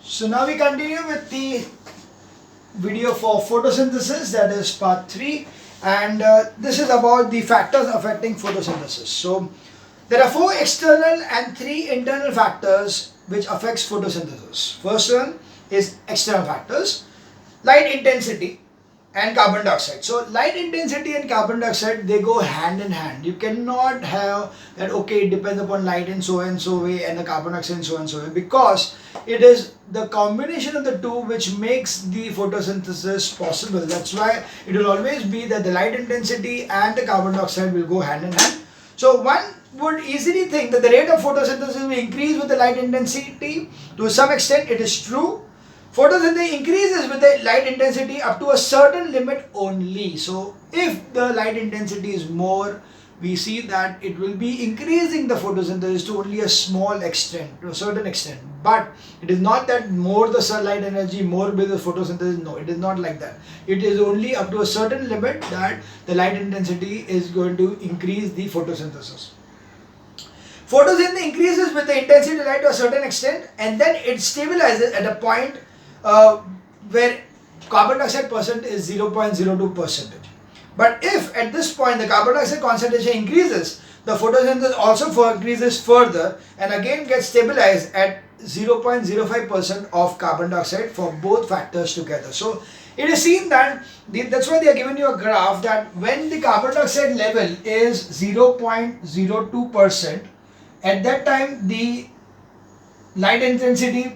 So now we continue with the video for photosynthesis, that is part 3, and this is about the factors affecting photosynthesis. So there are 4 external and 3 internal factors which affects photosynthesis. First one is external factors: light intensity and carbon dioxide. So light intensity and carbon dioxide, they go hand in hand. You cannot have that, okay, it depends upon light in so and so way and the carbon dioxide in so and so way, because it is the combination of the two which makes the photosynthesis possible. That's why it will always be that the light intensity and the carbon dioxide will go hand in hand. So one would easily think that the rate of photosynthesis will increase with the light intensity. To some extent it is true. Photosynthesis increases with the light intensity up to a certain limit only. So if the light intensity is more, we see that it will be increasing the photosynthesis to only a small extent, to a certain extent. But it is not that more the sunlight energy, more will the photosynthesis. No, it is not like that. It is only up to a certain limit that the light intensity is going to increase the photosynthesis. Photosynthesis increases with the intensity of light to a certain extent, and then it stabilizes at a point where carbon dioxide percent is 0.02%. But if at this point the carbon dioxide concentration increases, the photosynthesis also increases further and again gets stabilized at 0.05% of carbon dioxide for both factors together. So it is seen that that's why they are giving you a graph that when the carbon dioxide level is 0.02%, at that time the light intensity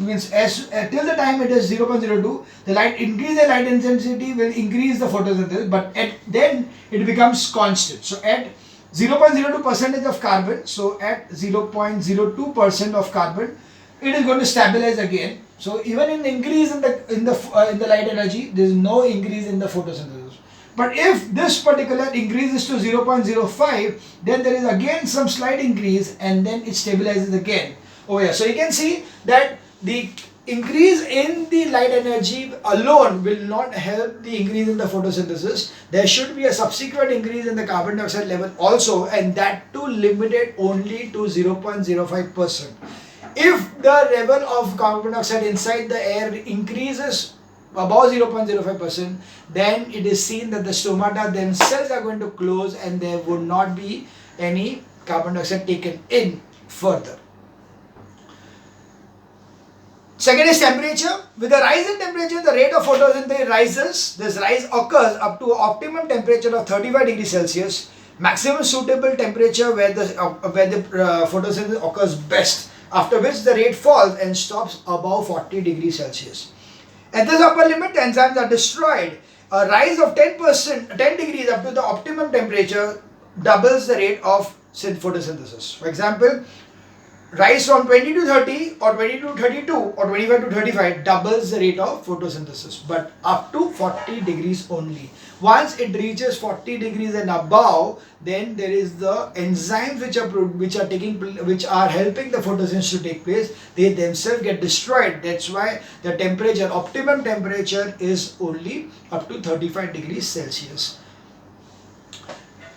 means till the time it is 0.02, the light intensity will increase the photosynthesis, but then it becomes constant. So at 0.02% of carbon, so at 0.02% of carbon, it is going to stabilize again. So even in increase in the light energy, there is no increase in the photosynthesis. But if this particular increases to 0.05, then there is again some slight increase and then it stabilizes again. Oh yeah, so you can see that the increase in the light energy alone will not help the increase in the photosynthesis. There should be a subsequent increase in the carbon dioxide level also, and that too limited only to 0.05%. If the level of carbon dioxide inside the air increases above 0.05%, then it is seen that the stomata themselves are going to close and there would not be any carbon dioxide taken in further. Second is temperature. With the rise in temperature, the rate of photosynthesis rises. This rise occurs up to optimum temperature of 35 degrees Celsius, maximum suitable temperature where the photosynthesis occurs best, after which the rate falls and stops above 40 degrees Celsius. At this upper limit, the enzymes are destroyed. A rise of 10 degrees up to the optimum temperature doubles the rate of photosynthesis. For example, rise from 20 to 30 or 20 to 32 or 25 to 35 doubles the rate of photosynthesis, but up to 40 degrees only. Once it reaches 40 degrees and above, then there is the enzymes which are helping the photosynthesis to take place. They themselves get destroyed. That's why the temperature, optimum temperature, is only up to 35 degrees Celsius.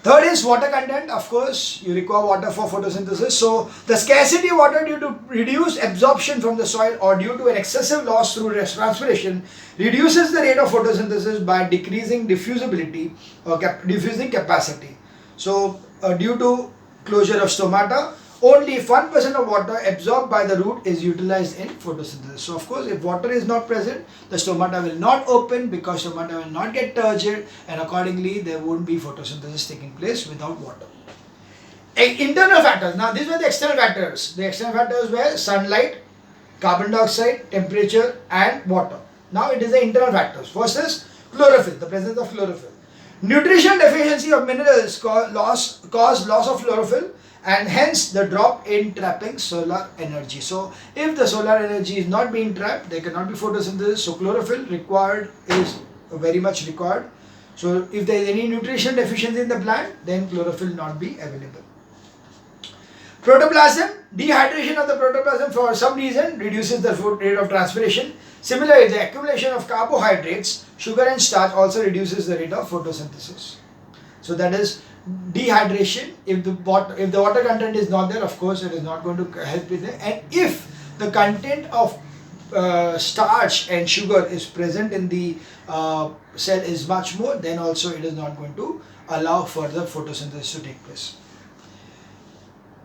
Third is water content. Of course, you require water for photosynthesis. So the scarcity of water due to reduced absorption from the soil or due to an excessive loss through transpiration reduces the rate of photosynthesis by decreasing diffusibility or diffusing capacity. So due to closure of stomata, only 1% of water absorbed by the root is utilized in photosynthesis. So of course, if water is not present, the stomata will not open because stomata will not get turgid, and accordingly there won't be photosynthesis taking place without water. Internal factors. Now these were the external factors. The external factors were sunlight, carbon dioxide, temperature and water. Now it is the internal factors. First is chlorophyll, the presence of chlorophyll. Nutrition deficiency of minerals cause loss of chlorophyll, and hence the drop in trapping solar energy. So if the solar energy is not being trapped, there cannot be photosynthesis. So chlorophyll is very much required. So if there is any nutrition deficiency in the plant, then chlorophyll will not be available. Protoplasm, dehydration of the protoplasm for some reason reduces the rate of transpiration. Similarly, the accumulation of carbohydrates, sugar and starch also reduces the rate of photosynthesis. So that is dehydration. If the water content is not there, of course it is not going to help with it. And if the content of starch and sugar is present in the cell is much more, then also it is not going to allow further photosynthesis to take place.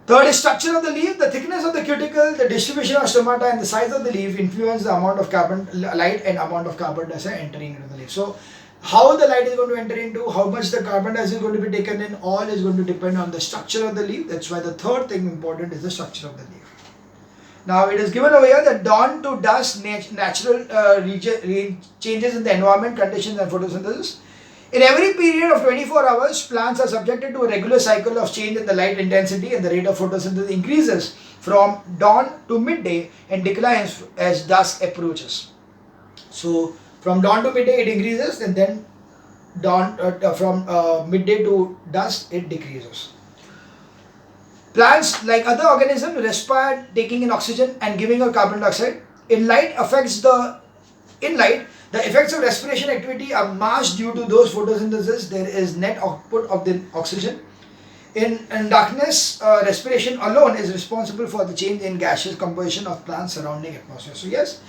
Third is structure of the leaf. The thickness of the cuticle, the distribution of stomata and the size of the leaf influence the amount of carbon light and amount of carbon dioxide entering into the leaf. So how the light is going to enter into, how much the carbon dioxide is going to be taken in, all is going to depend on the structure of the leaf. That's why the third thing important is the structure of the leaf. Now it is given over here that dawn to dusk natural changes in the environment, conditions and photosynthesis. In every period of 24 hours, plants are subjected to a regular cycle of change in the light intensity, and the rate of photosynthesis increases from dawn to midday and declines as dusk approaches. So from dawn to midday it increases, and then dawn from midday to dusk it decreases. Plants, like other organisms, respire taking in oxygen and giving out carbon dioxide. In light, the effects of respiration activity are masked due to those photosynthesis. There is net output of the oxygen. In darkness, respiration alone is responsible for the change in gaseous composition of plants surrounding atmosphere. So yes,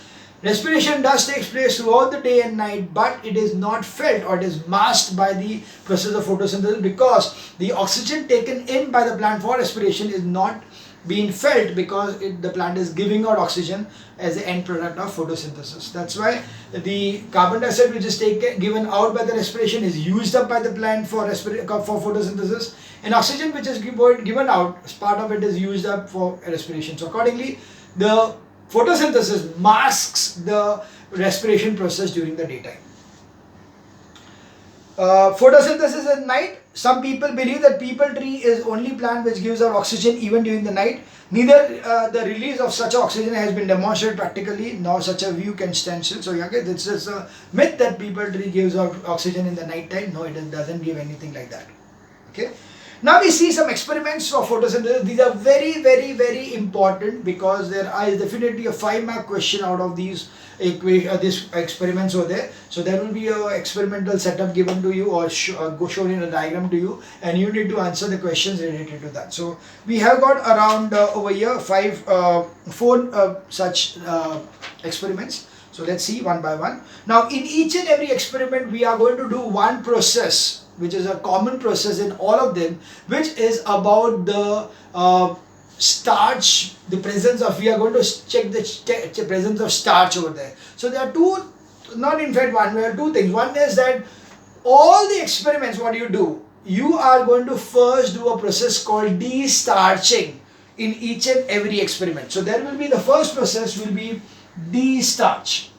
respiration does take place throughout the day and night, but it is not felt or it is masked by the process of photosynthesis, because the oxygen taken in by the plant for respiration is not being felt, because the plant is giving out oxygen as the end product of photosynthesis. That's why the carbon dioxide which is given out by the respiration is used up by the plant for photosynthesis, and oxygen which is given out, part of it is used up for respiration. So accordingly, the photosynthesis masks the respiration process during the daytime. Photosynthesis at night. Some people believe that peepal tree is only plant which gives out oxygen even during the night. Neither the release of such oxygen has been demonstrated practically, nor such a view can stand still. So okay, this is a myth that peepal tree gives out oxygen in the night time. No, it doesn't give anything like that. Okay. Now we see some experiments for photosynthesis. These are very, very, very important, because there is definitely a 5-mark question out of these experiments over there. So there will be a experimental setup given to you, or shown in a diagram to you, and you need to answer the questions related to that. So we have got around over here 4 such experiments. So let's see one by one. Now in each and every experiment we are going to do one process, which is a common process in all of them, which is about the starch, the presence of, we are going to check the presence of starch over there. So there are two, not in fact one, there are 2 things. One is that all the experiments, what you do, you are going to first do a process called de-starching in each and every experiment. So there will be, the first process will be de-starch.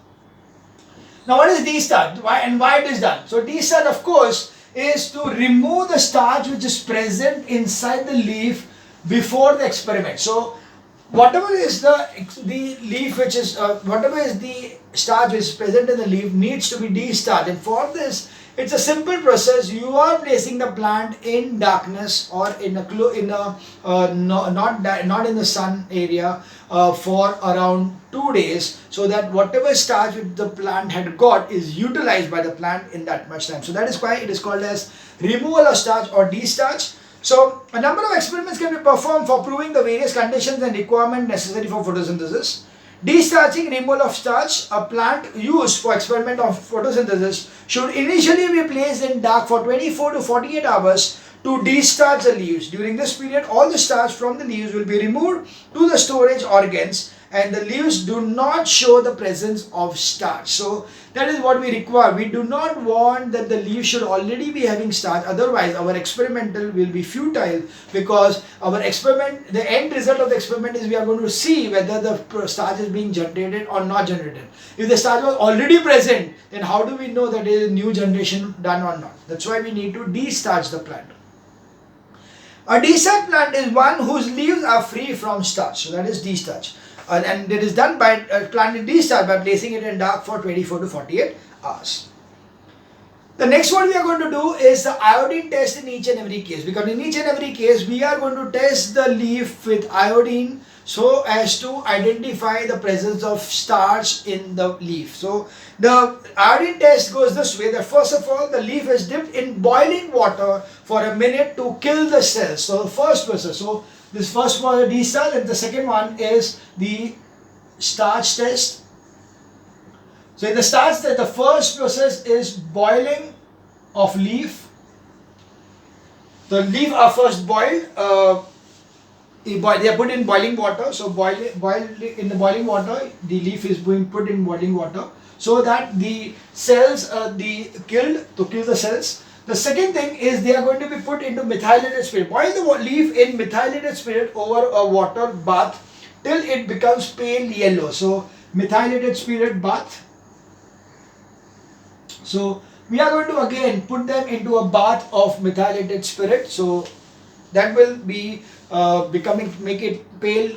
Now what is de-starch? Why it is done? So de-starch, of course, is to remove the starch which is present inside the leaf before the experiment. So whatever is the leaf which is whatever is the starch which is present in the leaf needs to be de-starched, and for this it's a simple process. You are placing the plant in darkness or in a not in the sun area for around 2 days, so that whatever starch which the plant had got is utilized by the plant in that much time. So that is why it is called as removal of starch or de-starch. So a number of experiments can be performed for proving the various conditions and requirements necessary for photosynthesis. De-starching, removal of starch, a plant used for experiment of photosynthesis should initially be placed in dark for 24 to 48 hours to de-starch the leaves. During this period, all the starch from the leaves will be removed to the storage organs, and the leaves do not show the presence of starch. So that is what we require. We do not want that the leaf should already be having starch, otherwise our experimental will be futile, because our experiment, the end result of the experiment is we are going to see whether the starch is being generated or not generated. If the starch was already present, then how do we know that it is a new generation done or not? That's why we need to de-starch the plant. A de-starch plant is one whose leaves are free from starch, so that is de-starch. And it is done by plant de-starch by placing it in dark for 24 to 48 hours. The next one we are going to do is the iodine test in each and every case, because in each and every case we are going to test the leaf with iodine so as to identify the presence of starch in the leaf. So the iodine test goes this way, that first of all the leaf is dipped in boiling water for a minute to kill the cells. So the first process, so this first one is de-starch, and the second one is the starch test. So in the starch test, the first process is boiling of leaf. The leaf are first boiled. They are put in boiling water. So boil in the boiling water. The leaf is being put in boiling water so that the cells killed to kill the cells. The second thing is they are going to be put into methylated spirit. Boil the leaf in methylated spirit over a water bath till it becomes pale yellow. So methylated spirit bath. So we are going to again put them into a bath of methylated spirit. So that will be make it pale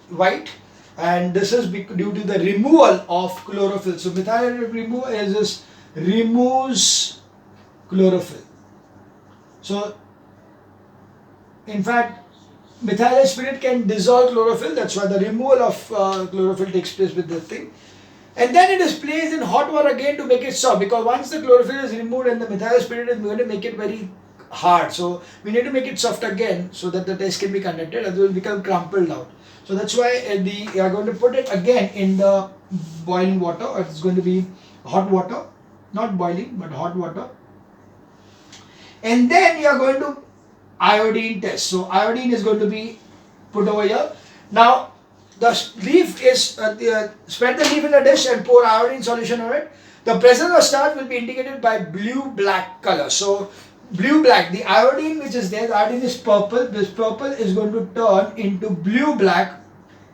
white, and this is due to the removal of chlorophyll. So methylated removal is this removes chlorophyll. So in fact, methylated spirit can dissolve chlorophyll. That's why the removal of chlorophyll takes place with the thing. And then it is placed in hot water again to make it soft, because once the chlorophyll is removed and the methylated spirit is going to make it very hard. So we need to make it soft again so that the test can be conducted, and it will become crumpled out. So that's why we are going to put it again in the boiling water, or it's going to be hot water, not boiling but hot water. And then you are going to iodine test. So iodine is going to be put over here. Now the leaf is spread the leaf in a dish and pour iodine solution on it. The presence of starch will be indicated by blue-black color. So blue-black, the iodine which is there, the iodine is purple. This purple is going to turn into blue-black.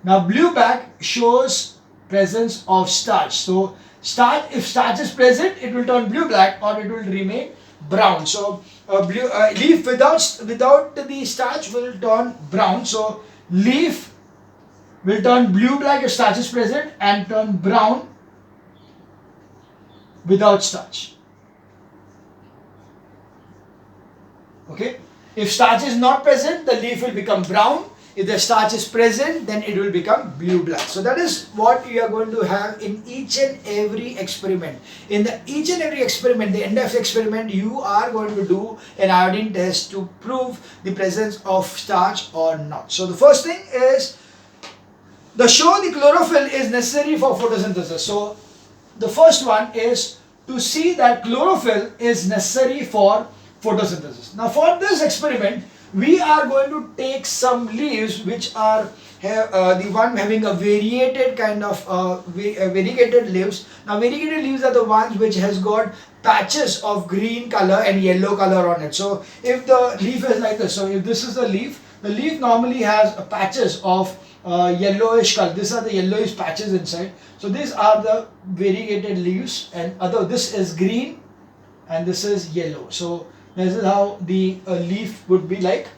Now blue-black shows presence of starch. So if starch is present, it will turn blue-black or it will remain brown. So leaf without the starch will turn brown. So leaf will turn blue-black if starch is present and turn brown without starch. Okay. If starch is not present, the leaf will become brown. If the starch is present, then it will become blue-black. So that is what you are going to have in each and every experiment. In each and every experiment, the end of the experiment, you are going to do an iodine test to prove the presence of starch or not. So the first thing is the chlorophyll is necessary for photosynthesis. So the first one is to see that chlorophyll is necessary for photosynthesis. Now for this experiment, we are going to take some leaves which are the one having a variegated kind of variegated leaves. Now variegated leaves are the ones which has got patches of green color and yellow color on it. So if the leaf is like this, so if this is the leaf normally has patches of yellowish color. These are the yellowish patches inside. So these are the variegated leaves, and this is green and this is yellow. So this is how the leaf would be like.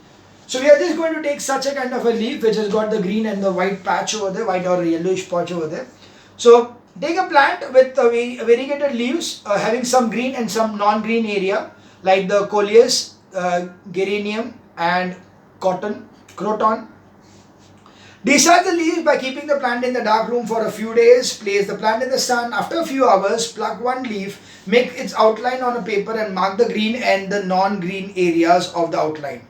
So we are just going to take such a kind of a leaf which has got the green and the white patch over there, white or yellowish patch over there. So take a plant with variegated leaves having some green and some non-green area, like the coleus, geranium and croton. Discharge the leaves by keeping the plant in the dark room for a few days. Place the plant in the sun. After a few hours, pluck one leaf, make its outline on a paper and mark the green and the non-green areas of the outline.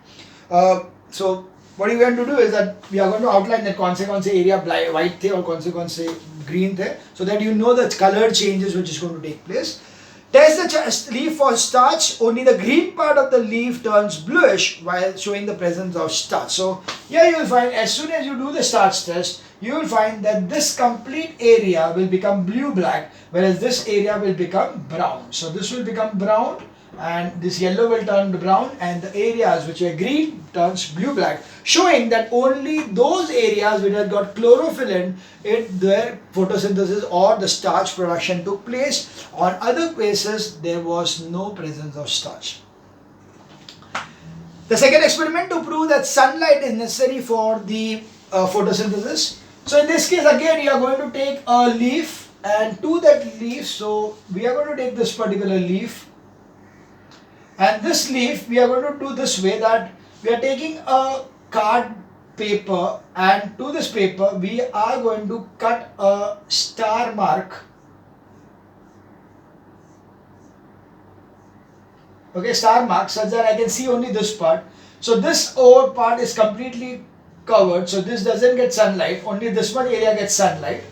So what we are going to do is that we are going to outline that consequence area white there or consequence green there, so that you know the color changes which is going to take place. Test the leaf for starch. Only the green part of the leaf turns bluish while showing the presence of starch. So here you will find, as soon as you do the starch test, you will find that this complete area will become blue-black, whereas this area will become brown. So this will become brown and this yellow will turn brown, and the areas which are green turns blue-black, showing that only those areas which have got chlorophyll in it, their photosynthesis or the starch production took place. On other places, there was no presence of starch. The second experiment to prove that sunlight is necessary for the photosynthesis. So in this case, again, you are going to take a leaf, and to that leaf, so we are going to take this particular leaf, and this leaf we are going to do this way, that we are taking a card paper, and to this paper we are going to cut a star mark. Okay, star mark, such that I can see only this part. So this over part is completely covered, so this doesn't get sunlight, only this one area gets sunlight.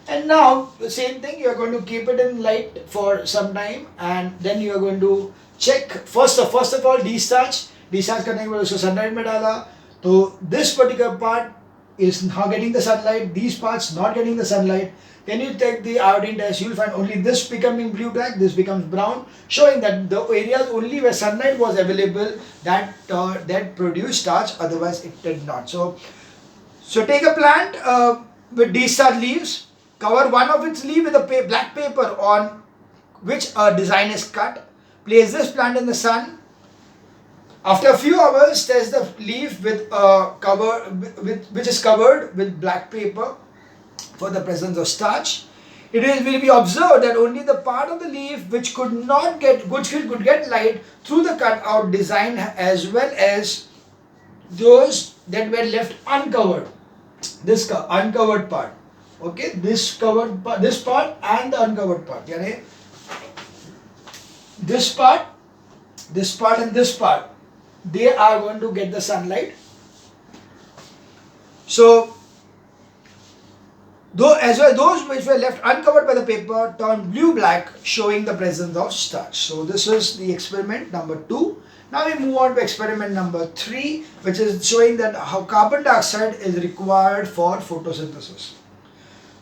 And now the same thing, you are going to keep it in light for some time, and then you are going to check first of all destarch करने के बाद उसको sunlight में डाला, तो this particular part is not getting the sunlight, these parts not getting the sunlight. Then you take the iodine test, you will find only this becoming blue black, this becomes brown, showing that the areas only where sunlight was available that produced starch, otherwise it did not. So take a plant with destarch leaves, cover one of its leaf with a black paper on which a design is cut, place this plant in the sun. After a few hours, test the leaf with which is covered with black paper for the presence of starch. It will be observed that only the part of the leaf which could get light through the cut out design, as well as those that were left uncovered. This uncovered part, okay, this covered part, this part and the uncovered part, yani this part and this part, they are going to get the sunlight. So as well, those which were left uncovered by the paper turned blue black, showing the presence of starch. So this is the experiment number 2. Now we move on to experiment number 3, which is showing that how carbon dioxide is required for photosynthesis.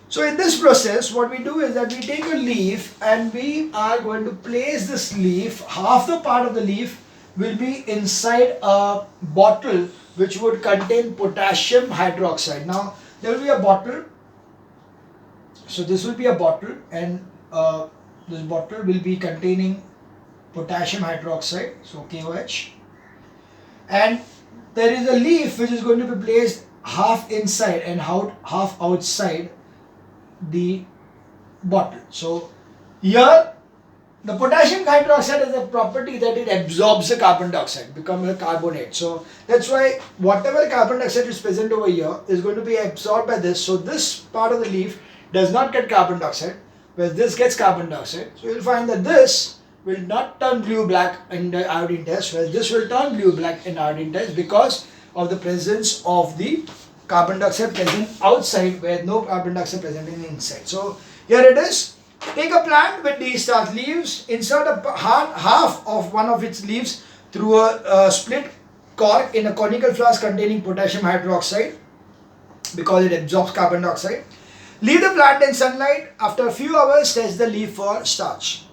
So in this process, what we do is that we take a leaf and we are going to place this leaf, half the part of the leaf will be inside a bottle which would contain potassium hydroxide. Now there will be a bottle. So this will be a bottle, and this bottle will be containing potassium hydroxide, so KOH, and there is a leaf which is going to be placed half inside and half outside the bottle. So here the potassium hydroxide has a property that it absorbs the carbon dioxide, becomes a carbonate. So that's why whatever carbon dioxide is present over here is going to be absorbed by this. So this part of the leaf does not get carbon dioxide, whereas this gets carbon dioxide. So you'll find that this will not turn blue black in the iodine test, whereas this will turn blue black in iodine test because of the presence of the carbon dioxide present outside, where no carbon dioxide present in the inside. So here it is. Take a plant with destarch leaves, insert a half of one of its leaves through a split cork in a conical flask containing potassium hydroxide because it absorbs carbon dioxide. Leave the plant in sunlight. After a few hours, test the leaf for starch.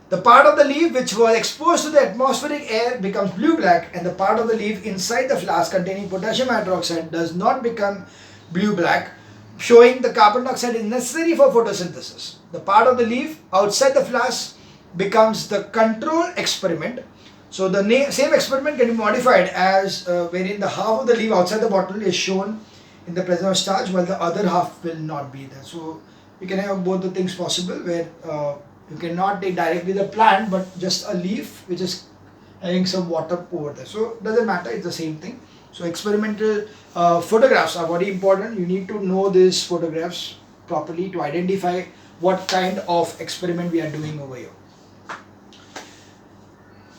The part of the leaf which was exposed to the atmospheric air becomes blue-black, and the part of the leaf inside the flask containing potassium hydroxide does not become blue-black, showing the carbon dioxide is necessary for photosynthesis. The part of the leaf outside the flask becomes the control experiment. So the same experiment can be modified as wherein the half of the leaf outside the bottle is shown in the presence of starch, while the other half will not be there. So you can have both the things possible, where you cannot take directly the plant, but just a leaf which is having some water over there. So it doesn't matter, it's the same thing. So experimental photographs are very important. You need to know these photographs properly to identify what kind of experiment we are doing over here.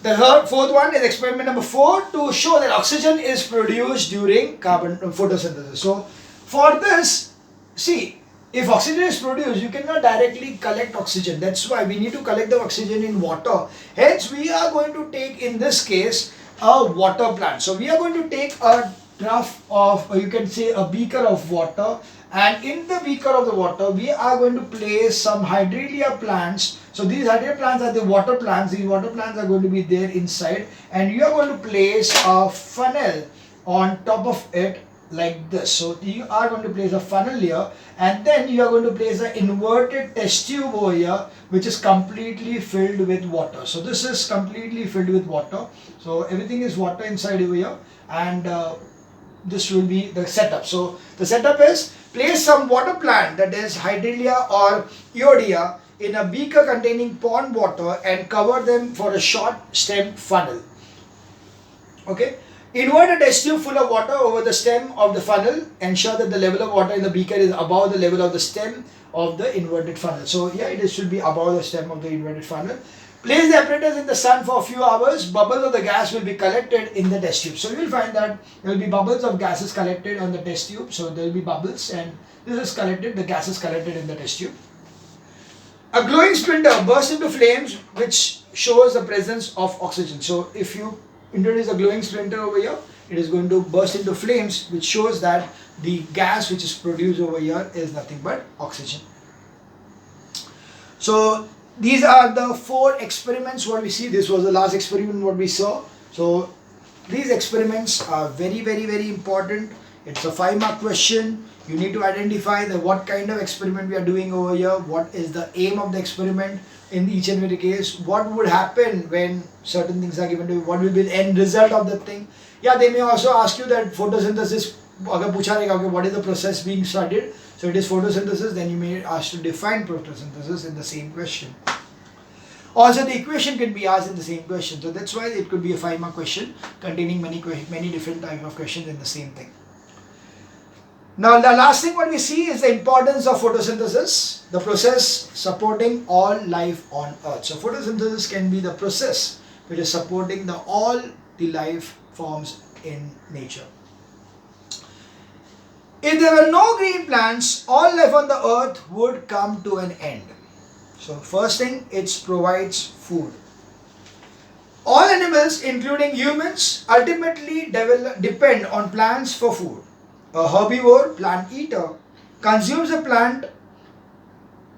The fourth one is experiment number 4, to show that oxygen is produced during carbon photosynthesis. So for this, see, if oxygen is produced, you cannot directly collect oxygen. That's why we need to collect the oxygen in water. Hence, we are going to take, in this case, a water plant. So we are going to take a trough of, or you can say a beaker of water, and in the beaker of the water, we are going to place some Hydrelia plants. So these Hydrelia plants are the water plants. These water plants are going to be there inside, and you are going to place a funnel on top of it like this. So you are going to place a funnel here, and then you are going to place an inverted test tube over here, which is completely filled with water. So this is completely filled with water. So everything is water inside over here, and this will be the setup. So the setup is, place some water plant, that is Hydrelia or Iodia, in a beaker containing pond water and cover them for a short stem funnel. Okay. Invert a test tube full of water over the stem of the funnel. Ensure that the level of water in the beaker is above the level of the stem of the inverted funnel. So yeah, it should be above the stem of the inverted funnel. Place the apparatus in the sun for a few hours, bubbles of the gas will be collected in the test tube. So you will find that there will be bubbles of gases collected on the test tube. So there will be bubbles and this is collected, the gas is collected in the test tube. A glowing splinter bursts into flames which shows the presence of oxygen. So if you introduce a glowing splinter over here, it is going to burst into flames which shows that the gas which is produced over here is nothing but oxygen. So these are the 4 experiments what we see. This was the last experiment what we saw. So these experiments are very, very, very important. It's a 5-mark question. You need to identify what kind of experiment we are doing over here, what is the aim of the experiment in each and every case, what would happen when certain things are given to you, what will be the end result of the thing. Yeah, they may also ask you that photosynthesis, agar pucha rahega, okay, what is the process being studied? So it is photosynthesis, then you may ask to define photosynthesis in the same question. Also the equation can be asked in the same question. So that's why it could be a 5-mark question containing many different types of questions in the same thing. Now the last thing what we see is the importance of photosynthesis, the process supporting all life on earth. So photosynthesis can be the process which is supporting all the life forms in nature. If there were no green plants, all life on the earth would come to an end. So first thing, it provides food. All animals, including humans, ultimately depend on plants for food. A herbivore, plant eater, consumes the plant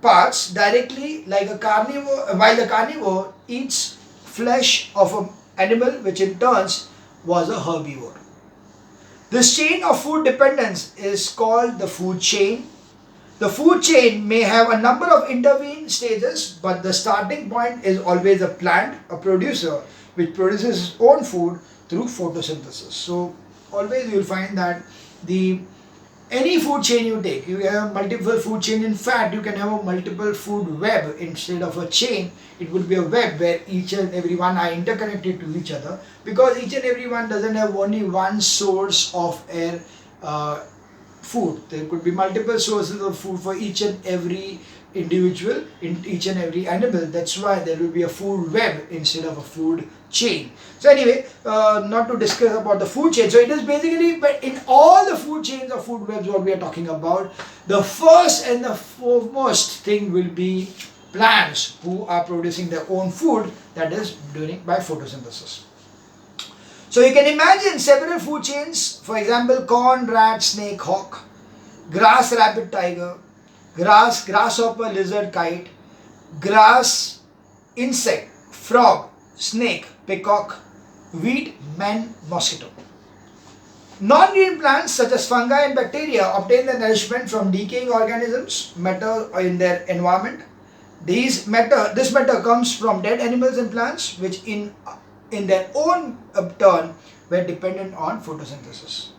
parts directly like a carnivore, while the carnivore eats flesh of an animal which in turn was a herbivore. This chain of food dependence is called the food chain. The food chain may have a number of intervening stages, but the starting point is always a plant, a producer, which produces its own food through photosynthesis. So always you will find that any food chain you take, you have multiple food chain. In fact, you can have a multiple food web instead of a chain. It would be a web where each and every one are interconnected to each other, because each and every one doesn't have only one source of air food. There could be multiple sources of food for each and every individual in each and every animal. That's why there will be a food web instead of a food chain. So anyway, not to discuss about the food chain. So it is basically, but in all the food chains or food webs what we are talking about, the first and the foremost thing will be plants who are producing their own food, that is doing by photosynthesis. So you can imagine several food chains, for example, corn, rat, snake, hawk, grass, rabbit, tiger, grass, grasshopper, lizard, kite, grass, insect, frog, snake, peacock, wheat, man, mosquito. Non-green plants such as fungi and bacteria obtain their nourishment from decaying organisms, matter in their environment. This matter comes from dead animals and plants, which in their own turn were dependent on photosynthesis.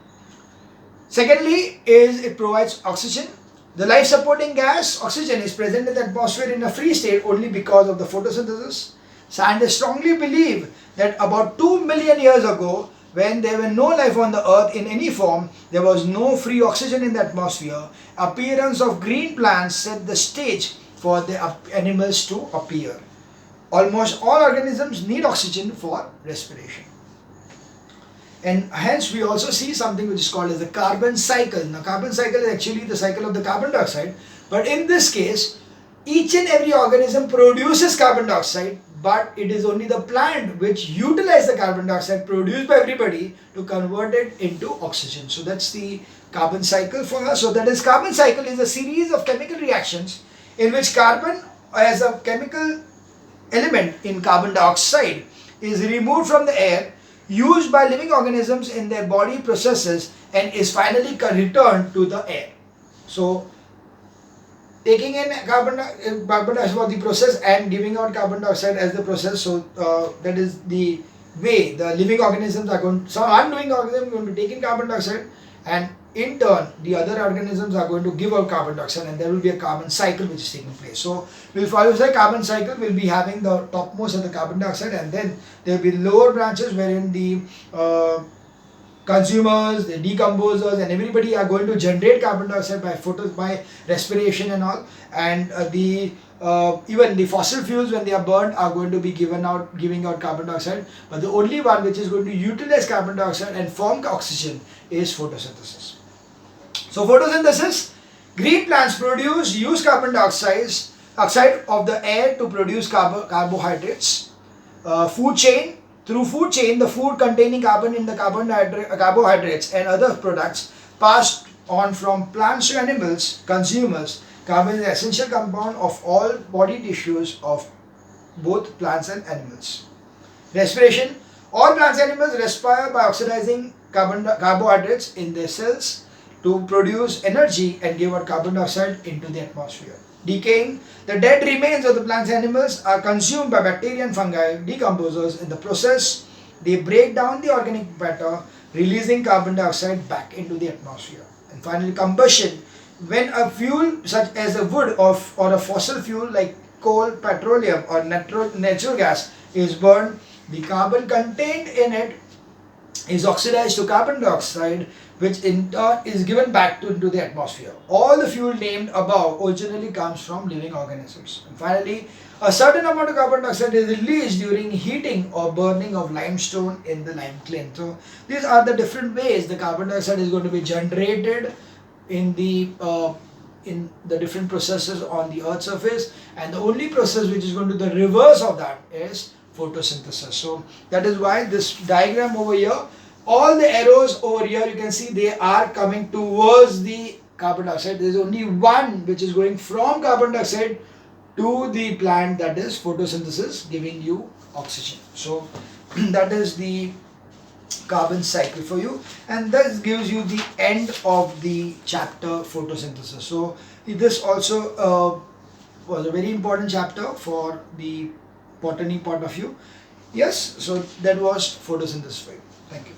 Secondly, it provides oxygen. The life-supporting gas, oxygen, is present in the atmosphere in a free state only because of the photosynthesis. Scientists strongly believe that about 2 million years ago, when there were no life on the earth in any form, there was no free oxygen in the atmosphere. Appearance of green plants set the stage for the animals to appear. Almost all organisms need oxygen for respiration. And hence we also see something which is called as the carbon cycle. Now carbon cycle is actually the cycle of the carbon dioxide, but in this case each and every organism produces carbon dioxide, but it is only the plant which utilize the carbon dioxide produced by everybody to convert it into oxygen. So that's the carbon cycle for us. So that is, carbon cycle is a series of chemical reactions in which carbon as a chemical element in carbon dioxide is removed from the air, used by living organisms in their body processes, and is finally returned to the air. So taking in carbon dioxide for the process and giving out carbon dioxide as the process. So that is the way the living organisms are going. So unliving organisms are going to take in carbon dioxide, and in turn the other organisms are going to give out carbon dioxide, and there will be a carbon cycle which is taking place. So we'll follow the carbon cycle. We'll be having the topmost of the carbon dioxide, and then there will be lower branches wherein the consumers, the decomposers, and everybody are going to generate carbon dioxide by respiration and all. And even the fossil fuels, when they are burned, are going to be giving out carbon dioxide. But the only one which is going to utilize carbon dioxide and form oxygen is photosynthesis. So photosynthesis, green plants use carbon dioxide of the air to produce carbohydrates. Food chain, through food chain, the food containing carbon in the carbohydrates and other products passed on from plants to animals, consumers. Carbon is an essential compound of all body tissues of both plants and animals. Respiration, all plants and animals respire by oxidizing carbohydrates in their cells to produce energy and give out carbon dioxide into the atmosphere. Decaying, the dead remains of the plants and animals are consumed by bacteria and fungi, decomposers. In the process, they break down the organic matter, releasing carbon dioxide back into the atmosphere. And finally, combustion, when a fuel such as a wood or a fossil fuel like coal, petroleum or natural gas is burned, the carbon contained in it is oxidized to carbon dioxide, which in turn is given back into the atmosphere. All the fuel named above originally comes from living organisms. And finally, a certain amount of carbon dioxide is released during heating or burning of limestone in the lime kiln. So these are the different ways the carbon dioxide is going to be generated in the different processes on the earth's surface, and the only process which is going to be the reverse of that is photosynthesis. So that is why this diagram over here, all the arrows over here, you can see they are coming towards the carbon dioxide. There is only one which is going from carbon dioxide to the plant, that is photosynthesis, giving you oxygen. So that is the carbon cycle for you, and this gives you the end of the chapter photosynthesis. So this also was a very important chapter for the botany point of view. Yes, so that was photosynthesis for you. Thank you.